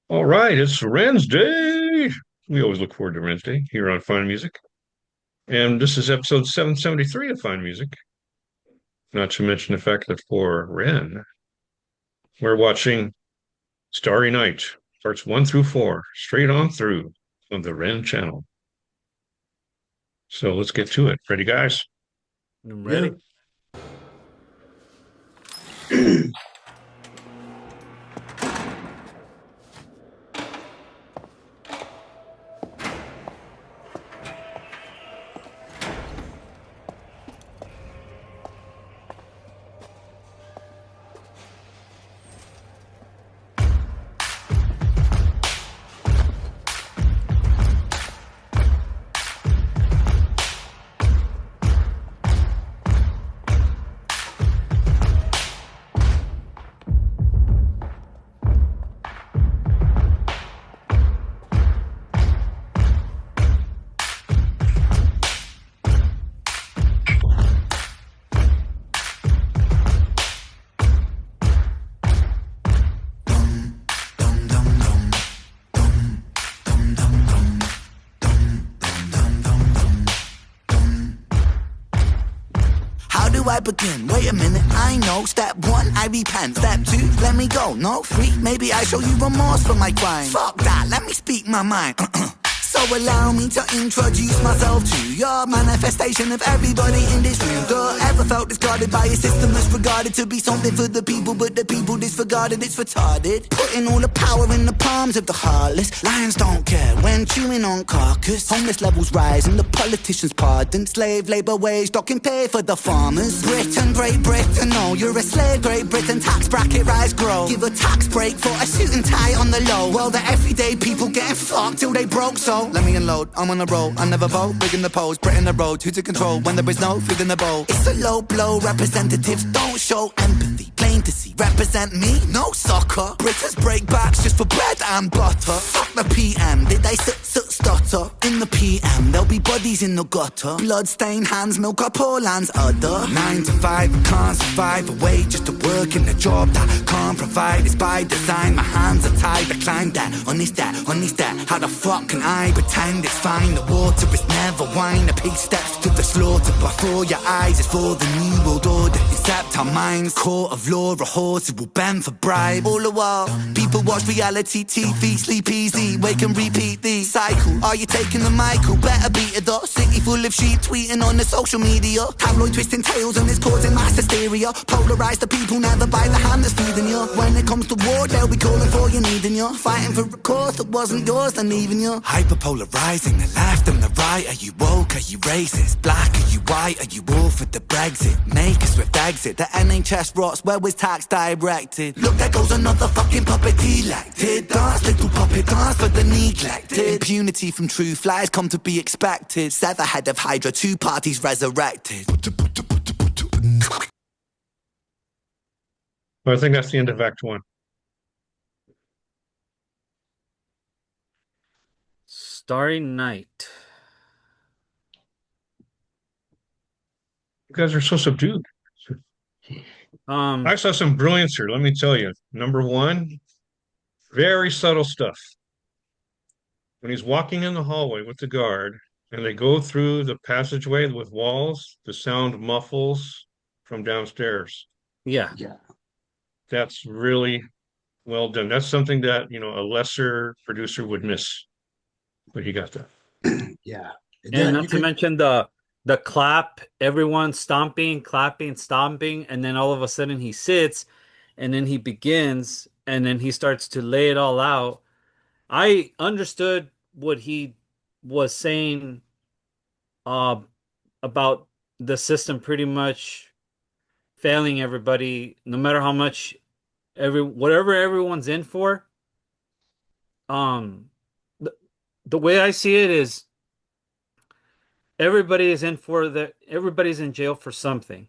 All right, it's Ren's Day. We always look forward to Ren's Day here on Fine Music. And this is episode 773 of Fine Music. Not to mention the fact that for Ren, we're watching Starry Night, parts 1 through 4, straight on through on the Ren channel. So let's get to it. Ready, guys? I'm Yeah. ready. How do I begin? Wait a minute, I know. Step 1, I repent. Step 2, let me go. No, 3, maybe I show you remorse for my crime. Fuck that, let me speak my mind. So allow me to introduce myself to your manifestation of everybody in this room. Ever felt discarded by a system that's regarded to be something for the people, but the people disregarded, it's retarded. Putting all the power in the palms of the heartless. Lions don't care when chewing on carcass. Homeless levels rise and the politicians pardon. Slave labour wage docking pay for the farmers. Britain, Great Britain, no, you're a slave. Great Britain, tax bracket rise, grow. Give a tax break for a suit and tie on the low. Well, the everyday people getting fucked till they broke, so let me unload, I'm on a roll, I never vote, big in the polls, Britain the road, who to control when there is no food in the bowl. It's a low blow, representatives don't show empathy, plain to see, represent me, no soccer. Britons break backs just for bread and butter. Fuck the PM, did they stutter? In the PM, there'll be bodies in the gutter. Blood-stained hands, milk up poor land's udder. 9 to 5, can't survive away just to work in a job that can't provide. It's by design, my hands are tied, I climb that, on this that, how the fuck can I pretend it's fine? The water is never wine, the pig steps to the slaughter. Before your eyes, it's for the new world order. Except our minds, court of law, a horse who will bend for bribe. All the while, people watch reality TV, sleep easy, wake and repeat the cycle. Are you taking the Michael? Better beat it up. City full of sheep tweeting on the social media. Tabloid twisting tails and it's causing mass hysteria. Polarise the people, never by the hand that's feeding you. When it comes to war, they'll be calling for you, needing you. Fighting for a cause that wasn't yours, then leaving you. Hyperpolarizing the left and the right. Are you woke? Are you racist? Black? Are you white? Are you all for the Brexit? Make a swift exit. The NHS rots. Where was tax directed? Look, there goes another fucking puppet elected. Dance, little puppet, dance for the neglected. Impunity from true flies come to be expected. Sever head of Hydra, 2 parties resurrected. Well, I think that's the end of Act 1. Starry Night. You guys are so subdued. I saw some brilliance here, let me tell you. Number 1, very subtle stuff. When he's walking in the hallway with the guard and they go through the passageway with walls, the sound muffles from downstairs. Yeah. That's really well done. That's something that, a lesser producer would miss, but he got that. Yeah. And not to mention the clap, everyone stomping, clapping, stomping, and then all of a sudden he sits and then he begins and then he starts to lay it all out. I understood what he was saying about the system pretty much failing everybody, no matter how much whatever everyone's in for. The way I see it is everybody's in jail for something.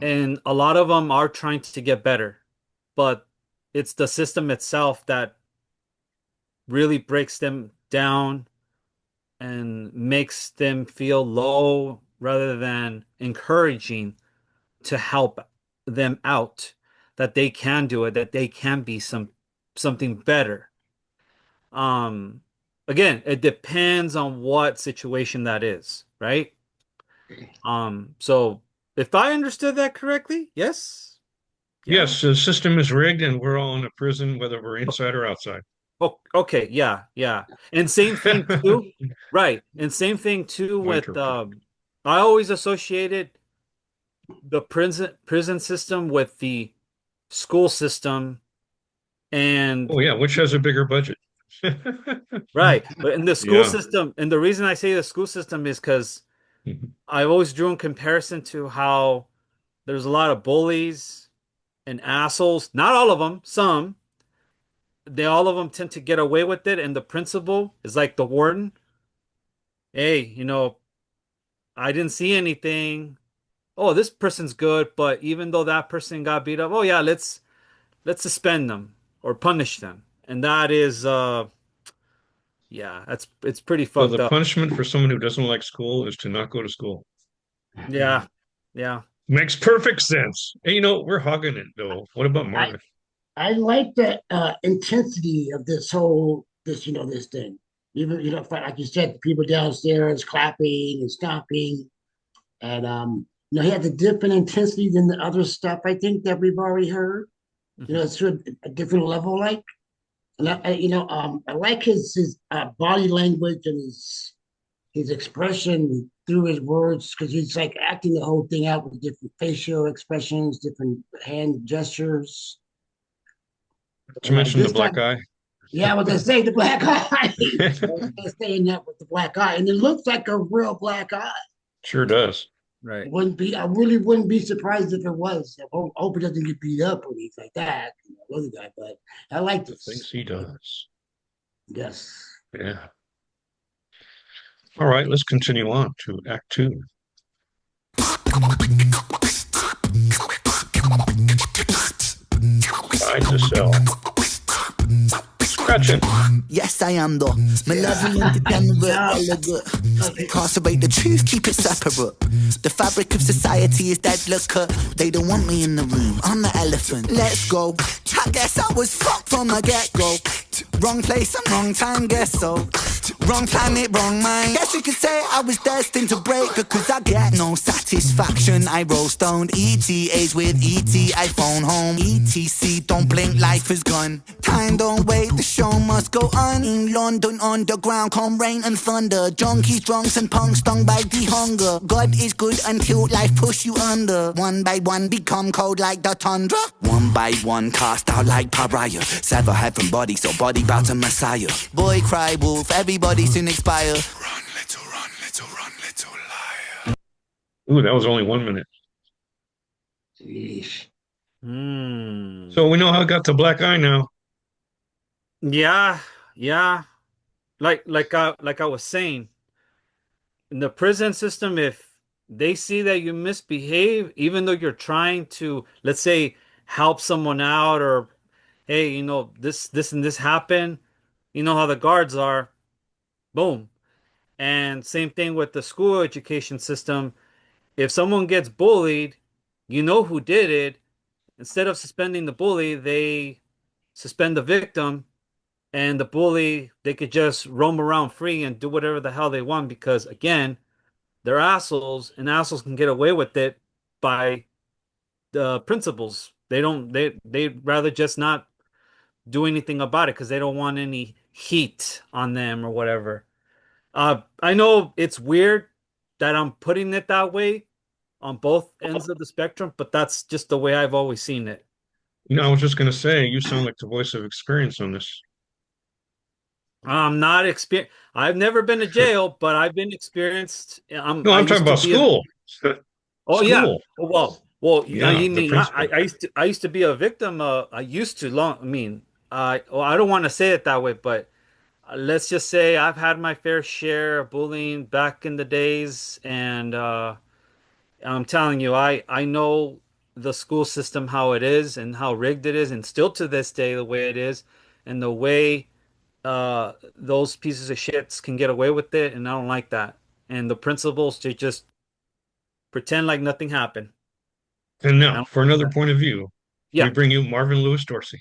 And a lot of them are trying to get better, but it's the system itself that really breaks them down and makes them feel low rather than encouraging to help them out, that they can do it, that they can be something better. Um, again, it depends on what situation that is, right? So if I understood that correctly, yes, yeah. Yes, the system is rigged and we're all in a prison, whether we're inside or outside. Oh, okay, yeah, yeah. And same thing too, right? And same thing too My with interpretation. I always associated the prison system with the school system and Oh yeah, which has a bigger budget? right. But in the school Yeah. system, and the reason I say the school system is because I always drew in comparison to how there's a lot of bullies and assholes. Not all of them, some. They all of them tend to get away with it, and the principal is like the warden. Hey, I didn't see anything. Oh, this person's good, but even though that person got beat up, oh yeah, let's suspend them or punish them. And that is yeah, it's pretty So fucked the up. punishment for someone who doesn't like school is to not go to school. Yeah. Yeah. Makes perfect sense. And we're hogging it though. What about I Marvin? I like the intensity of this thing. Even like you said, people downstairs clapping and stomping, and he had the different intensity than the other stuff. I think that we've already heard. Mhm. It's sort of a different level, like, and I like his body language and his expression through his words because he's like acting the whole thing out with different facial expressions, different hand gestures. To And mention the this black time, eye. yeah, I was gonna say the black eye. I was gonna say that with the black eye, and it looks like a real black eye. Sure does. Right. I really wouldn't be surprised if it was. I hope it doesn't get beat up or anything like that. Other guy, but I like The things this. he does. Yes. Yeah. All right, let's continue on to Act Two. Inside the cell. Scratching. Yes, I am though. Malevolent, degenerate, elegant. Incarcerate the truth, keep it separate. The fabric of society is dead liquor. They don't want me in the room. I'm the elephant. Let's go. I guess I was fucked from the get-go. Wrong place and wrong time, guess so. Wrong planet, wrong mind. Guess you could say I was destined to break, cause I get no satisfaction. I roll stoned. ETAs with ET, I phone home. ETC, don't blink, life is gone. Time don't wait, the show must go on. In London underground, come rain and thunder. Junkies, drunks and punks stung by the hunger. God is good until life push you under. One by one become cold like the tundra. One by one cast out like pariah. Sever heaven body, so body bow to Messiah. Boy cry wolf, everybody soon expire. Run, little liar. Ooh, that was only 1 minute. Jeez. So we know how it got to black eye now. Yeah, yeah. Like I was saying, in the prison system, if they see that you misbehave, even though you're trying to, let's say, help someone out, or hey, this and this happened, you know how the guards are, boom. And same thing with the school education system. If someone gets bullied, you know who did it. Instead of suspending the bully, they suspend the victim, and the bully, they could just roam around free and do whatever the hell they want because, again, they're assholes, and assholes can get away with it by the principals. They don't, they'd rather just not do anything about it because they don't want any heat on them or whatever. I know it's weird that I'm putting it that way on both ends of the spectrum, but that's just the way I've always seen it. I was just going to say, you sound like the voice of experience on this. I'm not exper I've never been to jail, but I've been experienced. No, I I'm talking used to about be a school. oh yeah. School. Well, Yeah, you the mean principal. I used to be a victim. I used to long. I mean, I don't want to say it that way, but let's just say I've had my fair share of bullying back in the days, and I'm telling you, I know the school system how it is and how rigged it is, and still to this day the way it is, and the way those pieces of shits can get away with it, and I don't like that. And the principals, they just pretend like nothing happened. And I now, don't for like another that. point of view, we Yeah. bring you Marvinlouis Dorsey.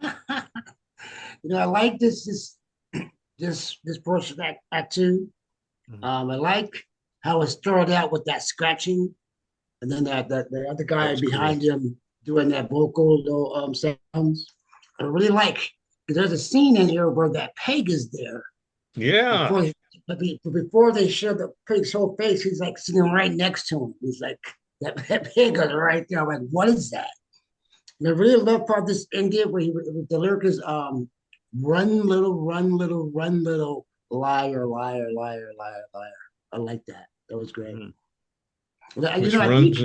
I like this this portion of act two. Mhm. I like how it started out with that scratching, and then the other That guy was cool. behind him doing that vocal sounds. I really like because there's a scene in here where that peg is there Yeah. before they show the pig's whole face. He's like sitting right next to him. He's like that pig is right there. I'm like, what is that? And I really love how this ended where the lyric is run little, liar, liar, liar, liar, liar. I like that. That was great. Mhm. Which I runs.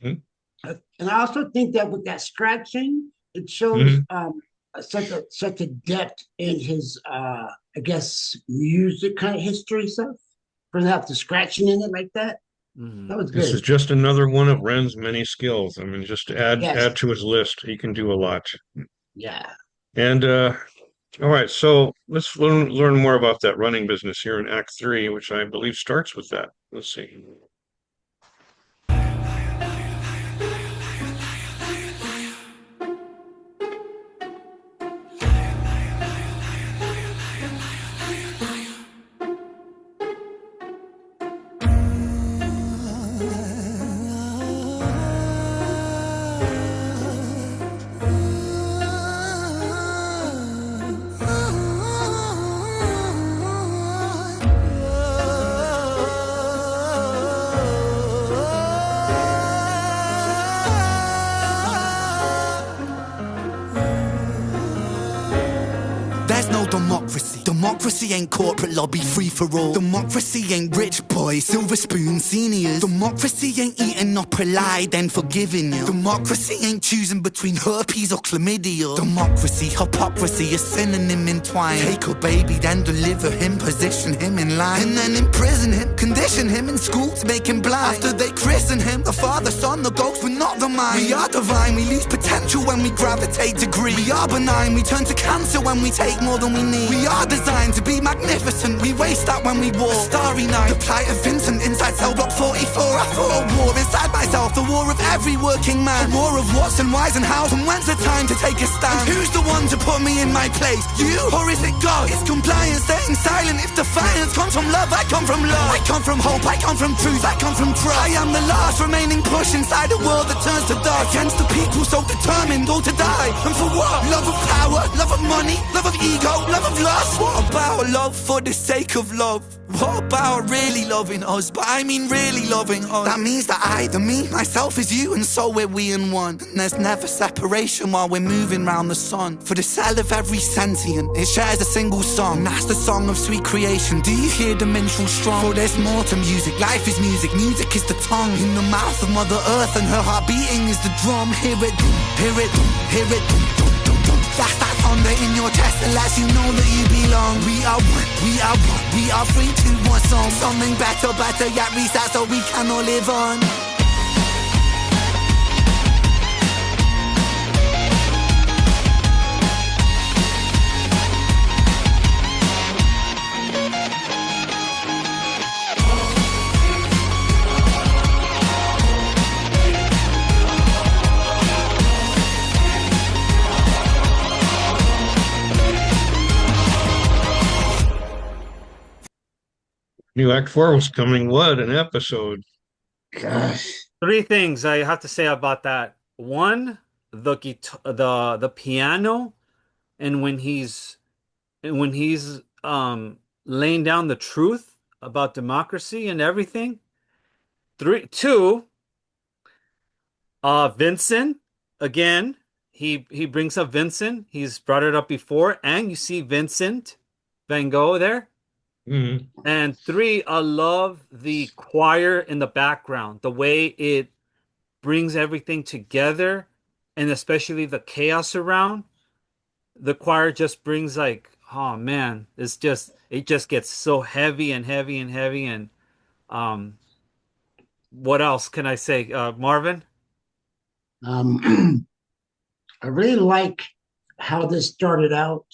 think, and I also think that with that scratching, it shows Mhm. such a depth in his I guess music kind of history stuff. Bring out the scratching in it like that. Mhm. That was This is good. just another one of Ren's many skills. I mean, just Yes. add to his list. He can do a lot. Yeah. And all right, so let's learn more about that running business here in Act 3, which I believe starts with that. Let's see. There's no democracy. Democracy ain't corporate lobby free for all. Democracy ain't rich boys, silver spoon seniors. Democracy ain't eating up a lie then forgiving you. Democracy ain't choosing between herpes or chlamydia. Democracy, hypocrisy, a synonym entwined. Take a baby, then deliver him, position him in line, and then imprison him, condition him in school to make him blind. After they christen him, the Father, Son, the ghost, but not the mind. We are divine, we lose potential when we gravitate degree. We are benign, we turn to cancer when we take more than we need. We are designed to be magnificent, we waste that when we walk. A starry night, the plight of Vincent inside cell block 44. I fought a war inside myself, the war of every working man. A war of what's and why's and how's, and when's the time to take a stand? And who's the one to put me in my place? You, or is it God? It's compliance, staying silent. If defiance comes from love, I come from love. I come from hope, I come from truth, I come from trust. I am the last remaining push inside a world that turns to dust. Against the people so determined, all to die. And for what? Love of power, love of money, love of ego, love of lust. What about love for the sake of love? What about really loving us? But I mean really loving us. That means that I, the me, myself is you, and so we're we in one. And there's never separation while we're moving round the sun. For the cell of every sentient, it shares a single song. And that's the song of sweet creation. Do you hear the minstrel strong? For there's more to music, life is music, music is the tongue. In the mouth of Mother Earth, and her heart beating is the drum. Hear it, hear it, hear it. That's that thunder in your chest that lets you know that you belong. We are one, we are one, we are free to one song. Something better, yet reset so we can all live on. New Act 4 was coming. What an episode. Gosh. Three things I have to say about that. One, the piano, and when he's laying down the truth about democracy and everything. Two, Vincent, again, he brings up Vincent. He's brought it up before, and you see Vincent Van Gogh there. Mhm. And three, I love the choir in the background, the way it brings everything together, and especially the chaos around. The choir just brings like, oh man, it just gets so heavy and heavy and heavy. And what else can I say? Marvin? I really like how this started out,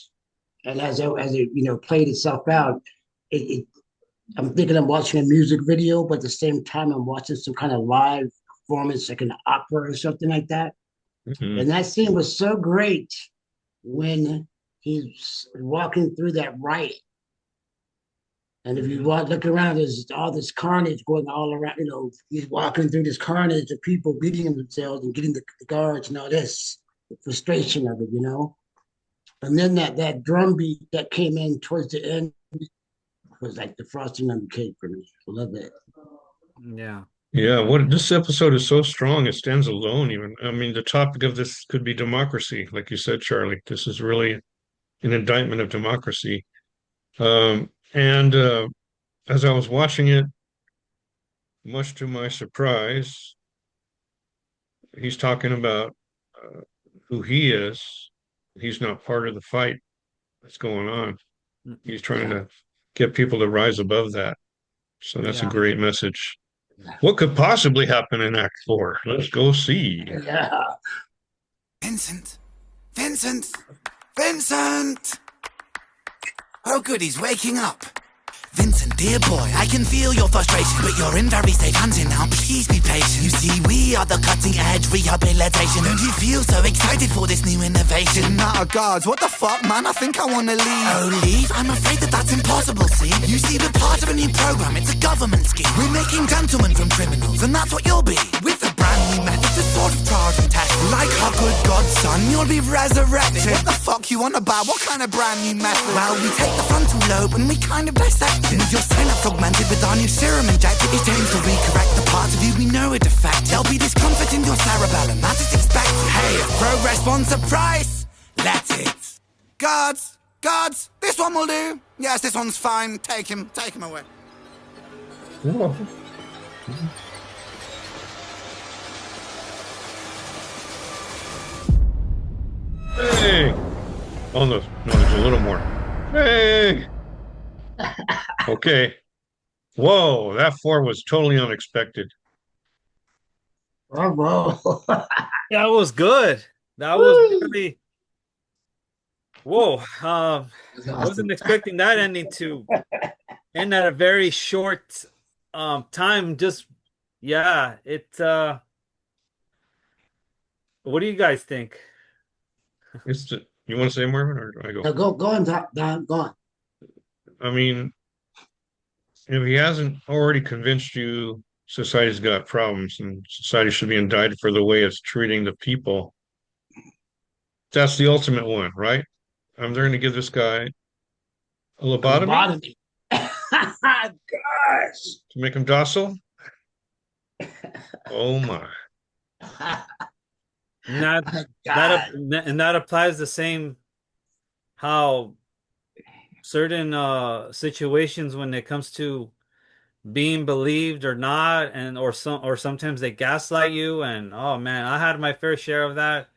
and as it played itself out, I'm thinking I'm watching a music video, but at the same time I'm watching some kind of live performance, like an opera or something like that. Mhm. And that scene was so great when he's walking through that riot And if you look around, there's all this carnage going all around. He's walking through this carnage of people beating themselves and getting the guards and all this, the frustration of it. And then that drum beat that came in towards the end was like the frosting on the cake for me. I love it. Yeah. Yeah, what this episode is so strong, it stands alone even. I mean, the topic of this could be democracy, like you said, Charlie. This is really an indictment of democracy. And as I was watching it, much to my surprise, he's talking about uh, who he is. He's not part of the fight that's going on. He's trying Yeah, to get people to rise above that. So that's a yeah, great message. yeah. What could possibly happen in Act 4? Let's go see. Yeah. Vincent! Vincent! Vincent! Oh, good, he's waking up. Vincent, dear boy, I can feel your frustration, but you're in very safe hands here now. Please be patient. You see, we are the cutting-edge rehabilitation. Don't you feel so excited for this new innovation? Oh, God, what the fuck, man? I think I want to leave. Oh, leave? I'm afraid that's impossible, see? You see, we're part of a new program. It's a government scheme. We're making gentlemen from criminals, and that's what you'll be. With a brand new method to sort of charge and test. Like our good godson, you'll be resurrected. What the fuck you on about? What kind of brand new method? Well, we take the frontal lobe and we kind of dissect it. With your synapse augmented with our new serum injected, it aims to recorrect the parts of you we know are defective. There'll be discomfort in your cerebellum, that is expected. Hey, if progress wants a price, let it. Guards, this one will do. Yes, this one's fine. Take him away. Whoa. Hey! Oh, no, there's a little more. Hey! Okay. Whoa, that 4 was totally unexpected. Bravo. That was good. That was really whoa. That's I wasn't awesome. expecting that ending to end at a very short time. Just yeah, what do you guys think? You want to say, Marvin, or do I Now go? go on, Don, go on. I mean, if he hasn't already convinced you society's got problems and society should be indicted for the way it's treating the people, that's the ultimate one, right? They're going to give this guy a A lobotomy lobotomy. Gosh. to make him docile. Oh my. And that God. that applies the same how certain situations when it comes to being believed or not, and or sometimes they gaslight you, and oh man, I had my fair share of that,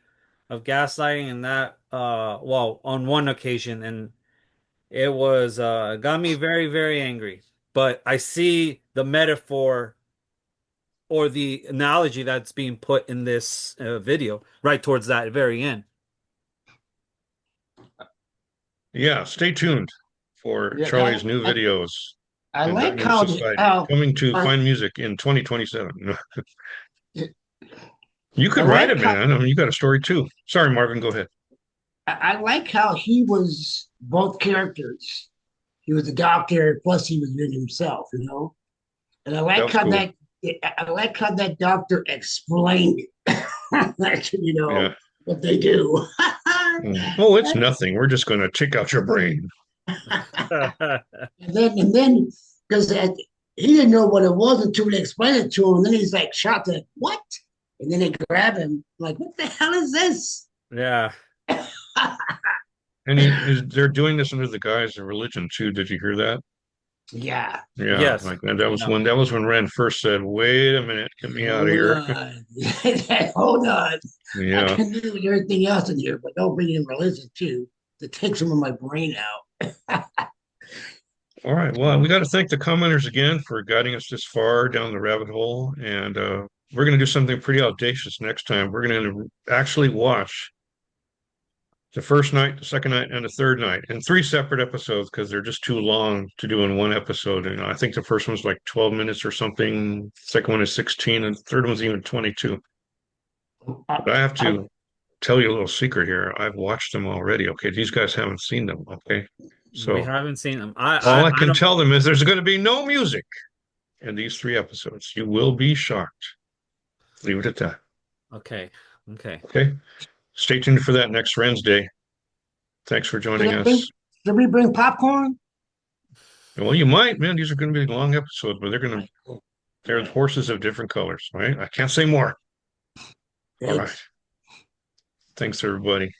of gaslighting, and that well, on one occasion, and it was got me very, very angry. But I see the metaphor or the analogy that's being put in this video right towards that very end. Yeah, stay tuned for Yeah, Charlie's new videos. I In that like new how society coming to I, Fine Music in 2027. You I could write it, like how man. I mean, you got a story too. Sorry, Marvin, go ahead. I like how he was both characters. He was a doctor, plus he was in himself. And That was cool. I like how that doctor explained like, Yeah. what they do. Oh, it's nothing. We're just going to check out your brain. And then because he didn't know what it was until they explained it to him, and then he's like shocked, like, what? And then they grab him, like, what the hell is this? Yeah. And they're doing this under the guise of religion too. Did you hear that? Yeah. Yeah, Yes. like that was Yeah. when Ren first said, "Wait a minute, get me out of Hold here." on. Hold on. I Yeah. can do everything else in here, but don't bring in religion too, to take some of my brain out. All right. Well, we got to thank the commenters again for guiding us this far down the rabbit hole, and we're going to do something pretty audacious next time. We're going to actually watch the first night, the second night, and the third night in 3 separate episodes because they're just too long to do in one episode. And I think the first one's like 12 minutes or something. The second one is 16, and the third one's even 22. But I have to tell you a little secret here. I've watched them already. Okay, these guys haven't seen them. Okay. We So haven't seen them. all I I can don't. tell them is there's going to be no music in these 3 episodes. You will be shocked. Leave it at that. Okay. Okay. Okay. Stay tuned for that next Wednesday. Thanks for Should joining I bring? us. Should we bring popcorn? Well, you might, man. These are going to be long episodes, but they're horses of different colors, right? I can't say more. All right. Thanks. Thanks, everybody.